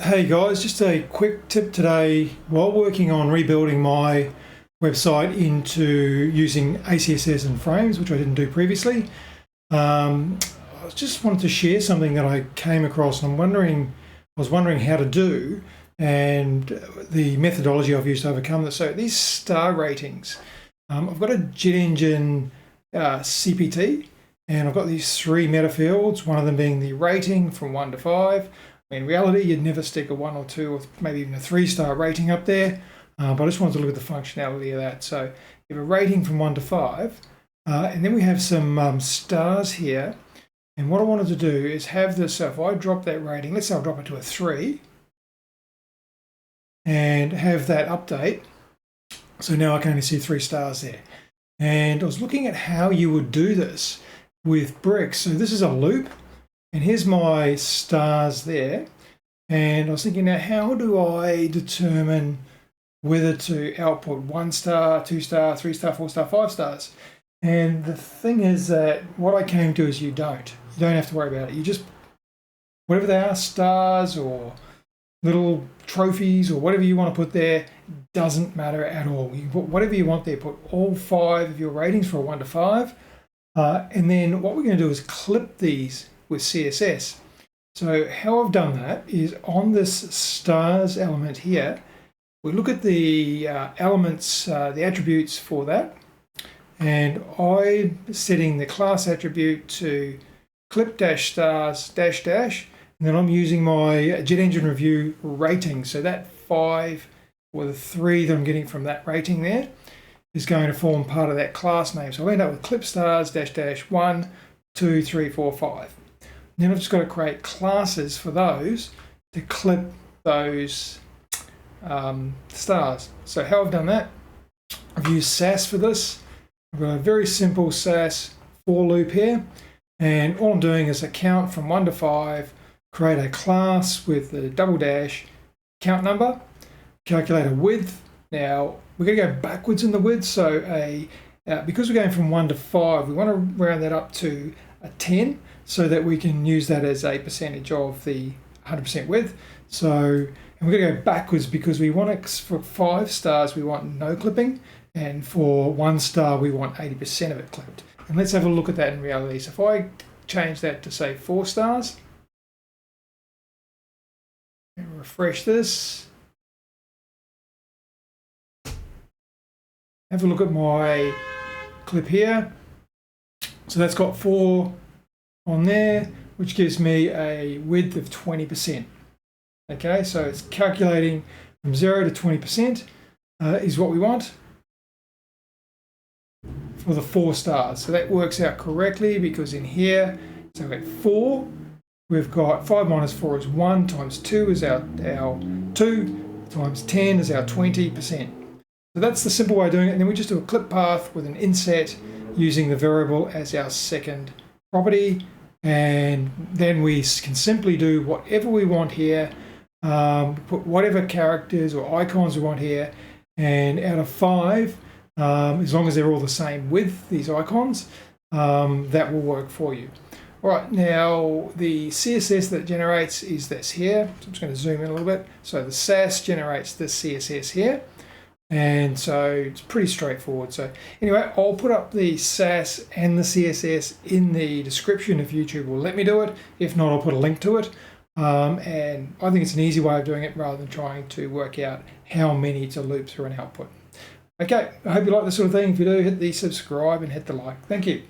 Hey guys, just a quick tip today. While working on rebuilding my website into using ACSS and frames, which I didn't do previously, I just wanted to share something that I came across and I was wondering how to do and the methodology I've used to overcome this. So these star ratings, I've got a jet engine CPT and I've got these three meta fields, one of them being the rating from 1 to 5. In reality, you'd never stick a 1 or 2 or maybe even a 3-star rating up there, but I just wanted to look at the functionality of that. So you have a rating from 1 to 5, and then we have some stars here. And what I wanted to do is have this, so if I drop that rating, let's say I'll drop it to a 3, and have that update. So now I can only see 3 stars there. And I was looking at how you would do this with bricks. So this is a loop. And here's my stars there. And I was thinking, now how do I determine whether to output 1 star, 2 star, 3 star, 4 star, 5 stars? And the thing is that what I came to is you don't have to worry about it. You just, whatever they are, stars or little trophies or whatever you want to put there, doesn't matter at all. You put whatever you want there, put all 5 of your ratings for a 1 to 5. And then what we're going to do is clip these with CSS. So how I've done that is on this stars element here, we look at the elements, the attributes for that, and I'm setting the class attribute to clip-stars dash dash, and then I'm using my jet engine review rating. So that 5 or the 3 that I'm getting from that rating there is going to form part of that class name. So I'll end up with clip-stars dash dash 1, 2, 3, 4, 5. Then I've just got to create classes for those to clip those stars. So how I've done that, I've used SASS for this. I've got a very simple SASS for loop here. And all I'm doing is a count from 1 to 5, create a class with the double dash, count number, calculate a width. Now, we're going to go backwards in the width. So because we're going from 1 to 5, we want to round that up to a 10 so that we can use that as a percentage of the 100% width. So, and we're going to go backwards because we want for 5 stars, we want no clipping. And for 1 star, we want 80% of it clipped. And let's have a look at that in reality. So if I change that to say 4 stars, and refresh this, have a look at my clip here. So that's got 4 on there, which gives me a width of 20%. Okay, so it's calculating from 0 to 20% is what we want for the 4 stars. So that works out correctly because in here, so we've got 4, we've got 5 minus 4 is 1, times 2 is our 2, times 10 is our 20%. So that's the simple way of doing it. And then we just do a clip path with an inset using the variable as our second property. And then we can simply do whatever we want here, put whatever characters or icons we want here, and out of 5, as long as they're all the same width, these icons, that will work for you. All right, now the CSS that generates is this here. So I'm just going to zoom in a little bit. So the SASS generates this CSS here. And so it's pretty straightforward. So anyway, I'll put up the SASS and the CSS in the description if YouTube will let me do it. If not, I'll put a link to it. And I think it's an easy way of doing it rather than trying to work out how many to loop through an output. Okay, I hope you like this sort of thing. If you do, hit the subscribe and hit the like. Thank you.